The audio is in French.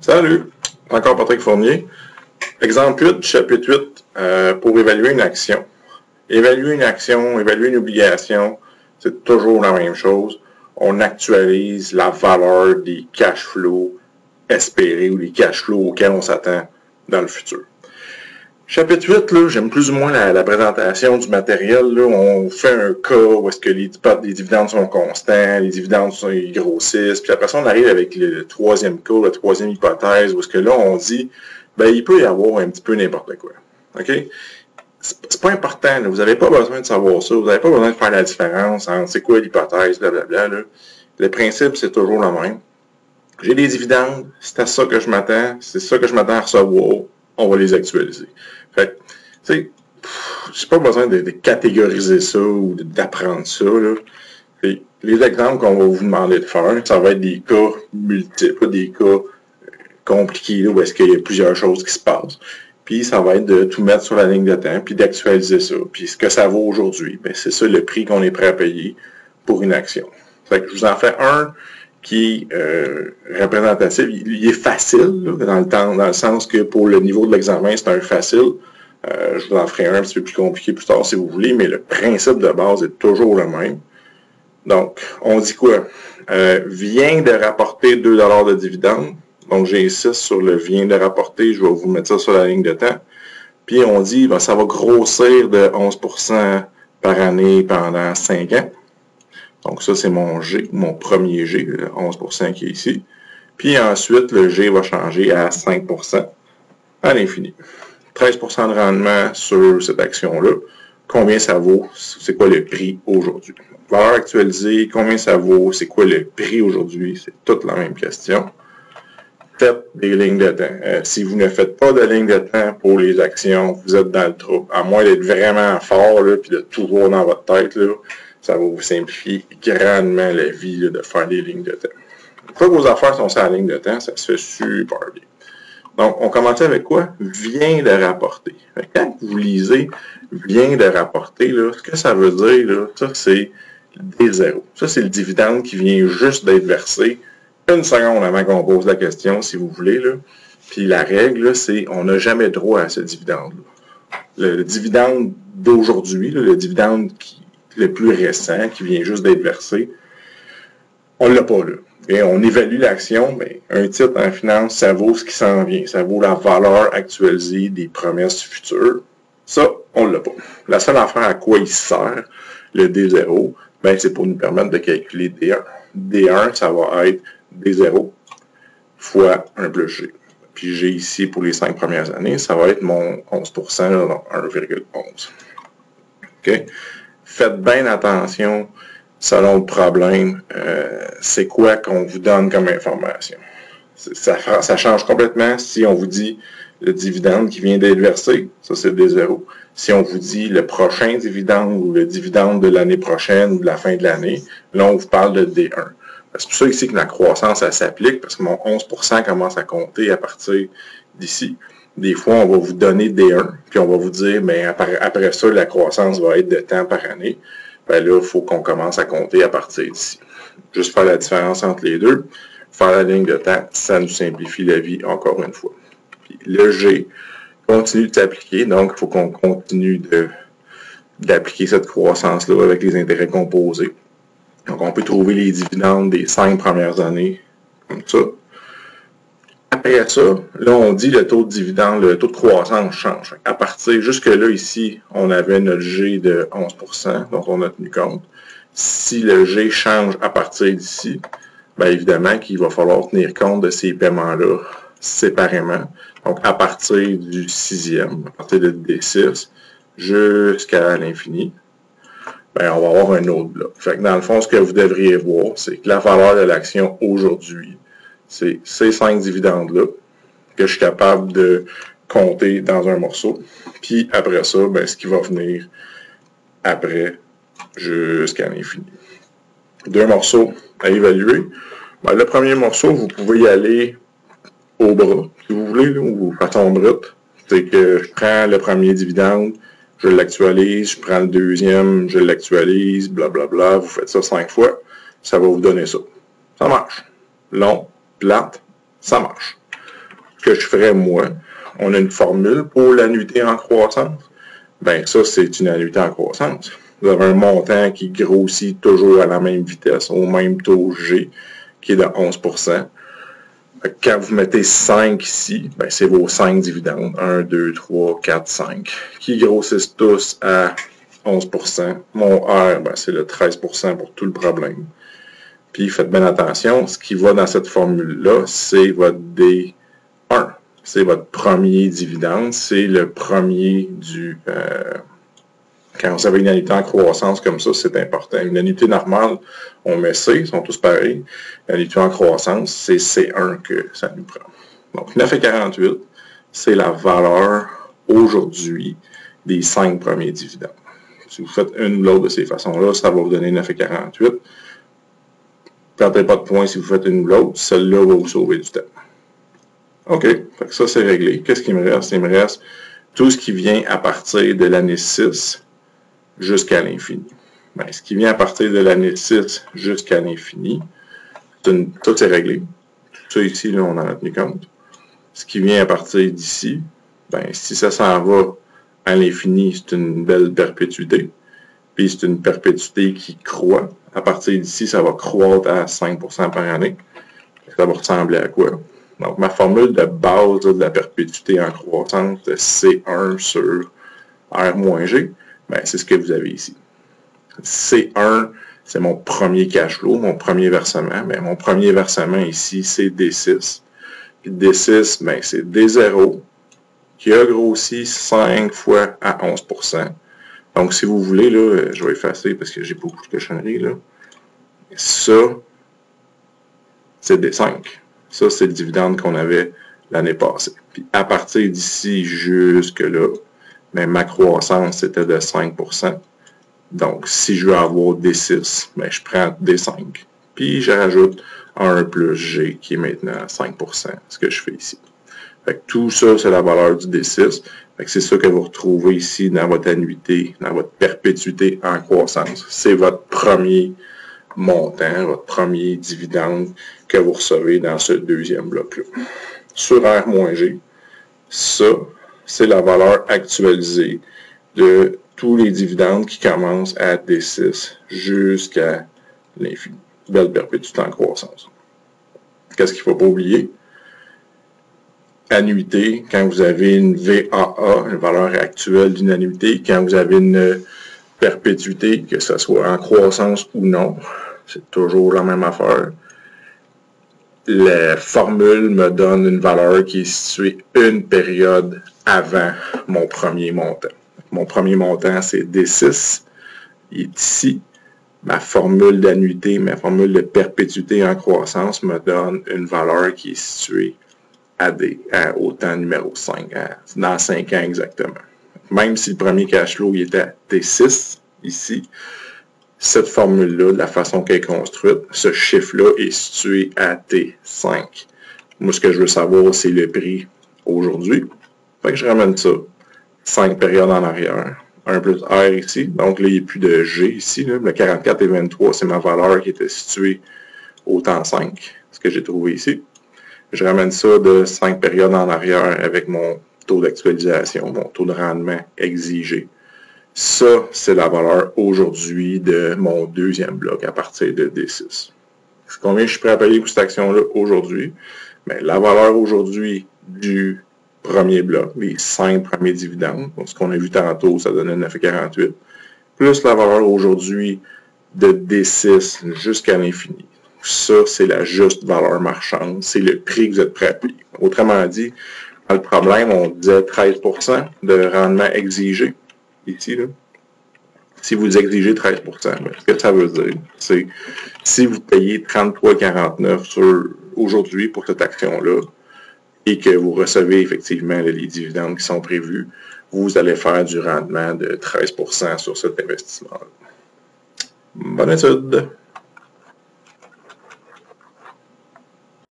Salut, encore Patrick Fournier. Exemple 8, chapitre 8, pour évaluer une action. Évaluer une action, évaluer une obligation, c'est toujours la même chose. On actualise la valeur des cash flows espérés ou des cash flows auxquels on s'attend dans le futur. Chapitre 8, là, j'aime plus ou moins la présentation du matériel. Là. On fait un cas où est-ce que les dividendes sont constants, les dividendes ils grossissent, puis après ça, on arrive avec le troisième cas, la troisième hypothèse, où est-ce que là, on dit, ben, il peut y avoir un petit peu n'importe quoi. OK? C'est pas important, là. Vous n'avez pas besoin de savoir ça, vous n'avez pas besoin de faire la différence entre c'est quoi l'hypothèse, blablabla, là. Le principe, c'est toujours le même. J'ai des dividendes, c'est à ça que je m'attends, c'est ça que je m'attends à recevoir, on va les actualiser. Fait tu sais, j'ai pas besoin de catégoriser ça ou d'apprendre ça, là. Et les exemples qu'on va vous demander de faire, ça va être des cas multiples, des cas compliqués, là, où est-ce qu'il y a plusieurs choses qui se passent. Puis ça va être de tout mettre sur la ligne de temps, puis d'actualiser ça. Puis ce que ça vaut aujourd'hui, ben c'est ça le prix qu'on est prêt à payer pour une action. Fait que je vous en fais un qui est représentatif. Il est facile, là, dans le sens que pour le niveau de l'examen, c'est un facile. Je vous en ferai un petit peu plus compliqué plus tard si vous voulez, mais le principe de base est toujours le même. Donc, on dit quoi? Vient de rapporter 2 $ de dividendes. Donc, j'insiste sur le vient de rapporter. Je vais vous mettre ça sur la ligne de temps. Puis, on dit, ben, ça va grossir de 11% par année pendant 5 ans. Donc, ça, c'est mon G, mon premier G, le 11% qui est ici. Puis ensuite, le G va changer à 5% à l'infini. 13% de rendement sur cette action-là. Combien ça vaut? C'est quoi le prix aujourd'hui? Valeur actualisée, combien ça vaut? C'est quoi le prix aujourd'hui? C'est toute la même question. Faites des lignes de temps. Si vous ne faites pas de lignes de temps pour les actions, vous êtes dans le trouble. À moins d'être vraiment fort, là, puis de tout voir dans votre tête, là, ça va vous simplifier grandement la vie là, de faire des lignes de temps. Une fois que vos affaires sont sur la ligne de temps, ça se fait super bien. Donc, on commence avec quoi? Vient de rapporter. Quand vous lisez vient de rapporter, là, ce que ça veut dire, là, ça c'est D0. Ça, c'est le dividende qui vient juste d'être versé une seconde avant qu'on pose la question, si vous voulez. Là. Puis la règle, c'est on n'a jamais droit à ce dividende-là. Le dividende d'aujourd'hui, le dividende le plus récent, qui vient juste d'être versé, on ne l'a pas là. Et on évalue l'action, mais un titre en finance, ça vaut ce qui s'en vient. Ça vaut la valeur actualisée des promesses futures. Ça, on ne l'a pas. La seule affaire à quoi il sert, le D0, ben, c'est pour nous permettre de calculer D1. D1, ça va être D0 fois 1 plus G. Puis G ici, pour les 5 premières années, ça va être mon 11%, là, donc 1,11. OK? Faites bien attention, selon le problème, c'est quoi qu'on vous donne comme information. Ça change complètement si on vous dit le dividende qui vient d'être versé, ça c'est D0. Si on vous dit le prochain dividende ou le dividende de l'année prochaine ou de la fin de l'année, là on vous parle de D1. C'est pour ça ici que la croissance, elle s'applique, parce que mon 11% commence à compter à partir d'ici. Des fois, on va vous donner D1, puis on va vous dire, mais après ça, la croissance va être de temps par année. Ben là, il faut qu'on commence à compter à partir d'ici. Juste faire la différence entre les deux. Faire la ligne de temps, ça nous simplifie la vie encore une fois. Puis le G continue de s'appliquer, donc il faut qu'on continue d'appliquer cette croissance-là avec les intérêts composés. Donc, on peut trouver les dividendes des 5 premières années, comme ça. Après ça, là, on dit le taux de dividende, le taux de croissance change. À partir, jusque-là, ici, on avait notre G de 11%, dont on a tenu compte. Si le G change à partir d'ici, bien évidemment qu'il va falloir tenir compte de ces paiements-là séparément. Donc, à partir du 6e, à partir de D6, jusqu'à l'infini, ben, on va avoir un autre bloc. Fait que dans le fond, ce que vous devriez voir, c'est que la valeur de l'action aujourd'hui, c'est ces 5 dividendes-là que je suis capable de compter dans un morceau. Puis après ça, ben, ce qui va venir après jusqu'à l'infini. 2 morceaux à évaluer. Ben, le premier morceau, vous pouvez y aller au bras, si vous voulez, là, ou façon brute. C'est que je prends le premier dividende, je l'actualise, je prends le deuxième, je l'actualise, blablabla, vous faites ça 5 fois, ça va vous donner ça. Ça marche. Long, plate, ça marche. que je ferais moi, on a une formule pour l'annuité en croissance. Ben ça, c'est une annuité en croissance. Vous avez un montant qui grossit toujours à la même vitesse, au même taux G, qui est de 11%. Quand vous mettez 5 ici, ben c'est vos 5 dividendes. 1, 2, 3, 4, 5. Qui grossissent tous à 11%. Mon R, ben c'est le 13% pour tout le problème. Puis faites bien attention, ce qui va dans cette formule-là, c'est votre D1. C'est votre premier dividende, c'est le premier du... quand vous avez une annuité en croissance comme ça, c'est important. Une annuité normale, on met C, ils sont tous pareils. L'annuité en croissance, c'est C1 que ça nous prend. Donc 9,48, c'est la valeur aujourd'hui des 5 premiers dividendes. Si vous faites une ou l'autre de ces façons-là, ça va vous donner 9,48. Perdez pas de points si vous faites une ou l'autre, celle-là va vous sauver du temps. OK, fait que ça c'est réglé. Qu'est-ce qu'il me reste? Il me reste tout ce qui vient à partir de l'année 6 jusqu'à l'infini. Ben, ce qui vient à partir de l'année 6 jusqu'à l'infini, tout c'est réglé. Tout ça ici, là, on en a tenu compte. Ce qui vient à partir d'ici, ben, si ça s'en va à l'infini, c'est une belle perpétuité. Puis c'est une perpétuité qui croît. À partir d'ici, ça va croître à 5% par année. Ça va ressembler à quoi? Donc, ma formule de base de la perpétuité en croissance de C1 sur R-G, ben, c'est ce que vous avez ici. C1, c'est mon premier cash flow, mon premier versement. Ben, mon premier versement ici, c'est D6. Puis D6, ben, c'est D0 qui a grossi 5 fois à 11%. Donc, si vous voulez, là, je vais effacer parce que j'ai beaucoup de cochonneries, là. Ça, c'est D5. Ça, c'est le dividende qu'on avait l'année passée. Puis à partir d'ici jusque-là, ben, ma croissance, c'était de 5%. Donc, si je veux avoir D6, ben, je prends D5. Puis je rajoute 1 plus G, qui est maintenant à 5%, ce que je fais ici. Fait que tout ça, c'est la valeur du D6. Fait que c'est ça que vous retrouvez ici dans votre annuité, dans votre perpétuité en croissance. C'est votre premier montant, votre premier dividende que vous recevez dans ce deuxième bloc-là. Sur R-G, ça, c'est la valeur actualisée de tous les dividendes qui commencent à D6 jusqu'à l'infini. Belle perpétuité en croissance. Qu'est-ce qu'il ne faut pas oublier? Annuité, quand vous avez une VAA, une valeur actuelle d'une annuité, quand vous avez une perpétuité, que ce soit en croissance ou non, c'est toujours la même affaire. La formule me donne une valeur qui est située une période avant mon premier montant. Mon premier montant, c'est D6. Il est ici. Ma formule d'annuité, ma formule de perpétuité en croissance me donne une valeur qui est située au temps numéro 5, dans 5 ans exactement. Même si le premier cash flow il était à T6, ici, cette formule-là, de la façon qu'elle est construite, ce chiffre-là est situé à T5. Moi, ce que je veux savoir, c'est le prix aujourd'hui. Fait que je ramène ça 5 périodes en arrière. 1 plus R ici. Donc là, il n'y a plus de G ici. Là. Le 44 et 23, c'est ma valeur qui était située au temps 5, ce que j'ai trouvé ici. Je ramène ça de 5 périodes en arrière avec mon taux d'actualisation, mon taux de rendement exigé. Ça, c'est la valeur aujourd'hui de mon deuxième bloc à partir de D6. Combien je suis prêt à payer pour cette action-là aujourd'hui? Bien, la valeur aujourd'hui du premier bloc, les 5 premiers dividendes, donc ce qu'on a vu tantôt, ça donnait 9,48, plus la valeur aujourd'hui de D6 jusqu'à l'infini. Ça, c'est la juste valeur marchande, c'est le prix que vous êtes prêt à payer. Autrement dit, dans le problème, on disait 13% de rendement exigé, ici, là. Si vous exigez 13%, ce que ça veut dire, c'est si vous payez 33,49 aujourd'hui pour cette action-là et que vous recevez effectivement les dividendes qui sont prévus, vous allez faire du rendement de 13% sur cet investissement-là. Bonne étude!